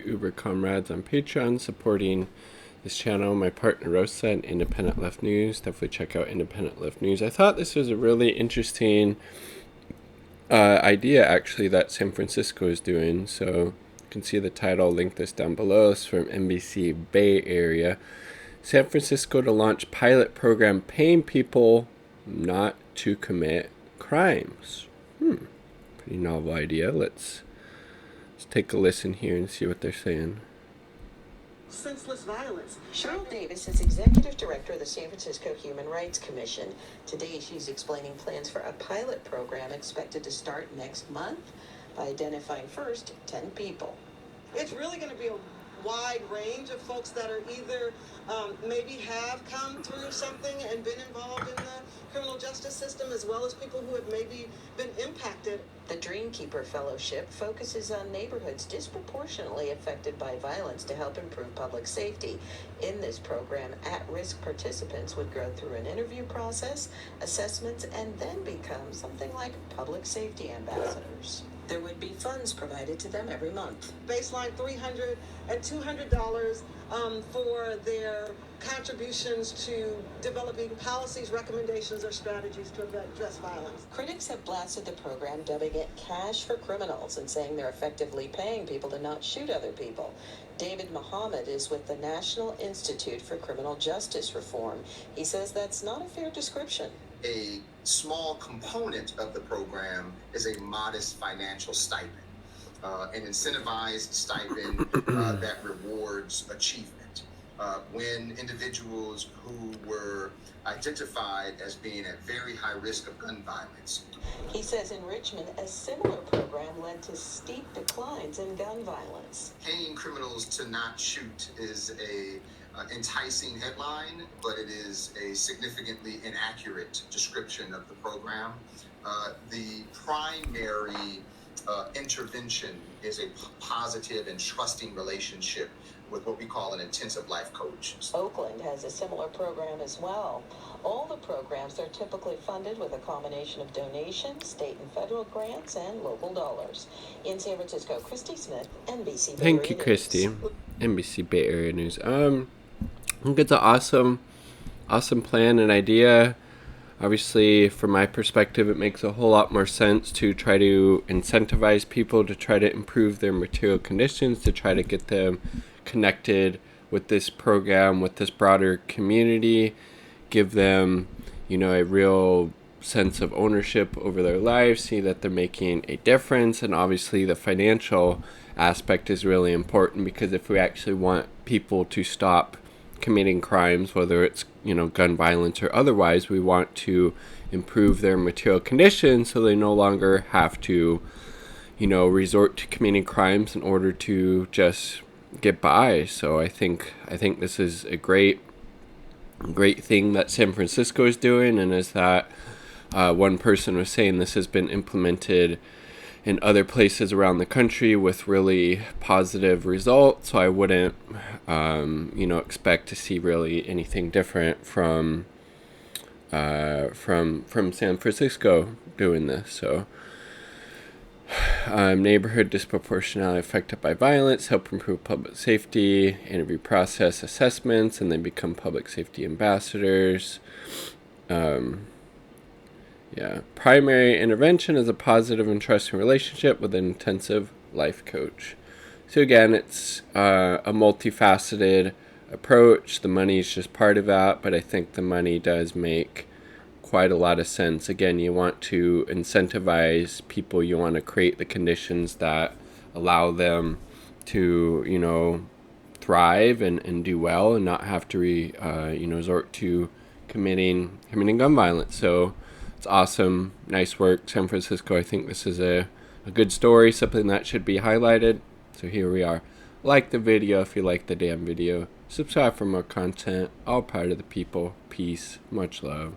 Uber comrades on Patreon supporting this channel. My partner Rosa and Independent Left News. Definitely check out Independent Left News. I thought this was a really interesting idea actually that San Francisco is doing. So you can see the title, link this down below. It's from NBC Bay Area. San Francisco to launch pilot program paying people not to commit crimes. Pretty novel idea. Let's take a listen here and see what they're saying. Senseless violence. Cheryl Davis is executive director of the San Francisco Human Rights Commission. Today, she's explaining plans for a pilot program expected to start next month by identifying first 10 people. It's really going to be a wide range of folks that are either maybe have come through something and been involved in the criminal justice system, as well as people who have maybe been impacted. The Dreamkeeper Fellowship focuses on neighborhoods disproportionately affected by violence to help improve public safety. In this program, at-risk participants would go through an interview process, assessments, and then become something like public safety ambassadors. There would be funds provided to them every month. Baseline $300 and $200 for their contributions to developing policies, recommendations, or strategies to address violence. Critics have blasted the program, dubbing it cash for criminals and saying they're effectively paying people to not shoot other people. David Muhammad is with the National Institute for Criminal Justice Reform. He says that's not a fair description. A small component of the program is a modest financial stipend, an incentivized stipend that rewards achievement. When individuals who were identified as being at very high risk of gun violence. He says in Richmond, a similar program led to steep declines in gun violence. Paying criminals to not shoot is a enticing headline, but it is a significantly inaccurate description of the program. The primary intervention is a positive and trusting relationship with what we call an intensive life coach. Oakland has a similar program as well. All the programs are typically funded with a combination of donations, state and federal grants, and local dollars. In San Francisco, Christy Smith, NBC Bay Area Thank you, News. Christy. NBC Bay Area News. I think it's an awesome plan and idea. Obviously, from my perspective, it makes a whole lot more sense to try to incentivize people to try to improve their material conditions, to try to get them connected with this program, with this broader community, give them, a real sense of ownership over their lives, see that they're making a difference. And obviously the financial aspect is really important, because if we actually want people to stop committing crimes, whether it's gun violence or otherwise, we want to improve their material conditions so they no longer have to resort to committing crimes in order to just get by. So I think this is a great thing that San Francisco is doing, and as that one person was saying, this has been implemented in other places around the country with really positive results. So I wouldn't, expect to see really anything different from San Francisco doing this. So, neighborhood disproportionately affected by violence, help improve public safety, interview process assessments, and then become public safety ambassadors. Primary intervention is a positive and trusting relationship with an intensive life coach. So again, it's a multifaceted approach. The money is just part of that, but I think the money does make quite a lot of sense. Again, you want to incentivize people. You want to create the conditions that allow them to, thrive and do well and not have to resort to committing gun violence. So it's awesome. Nice work, San Francisco. I think this is a good story, something that should be highlighted. So here we are. Like the video if you like the damn video. Subscribe for more content. All part of the people. Peace. Much love.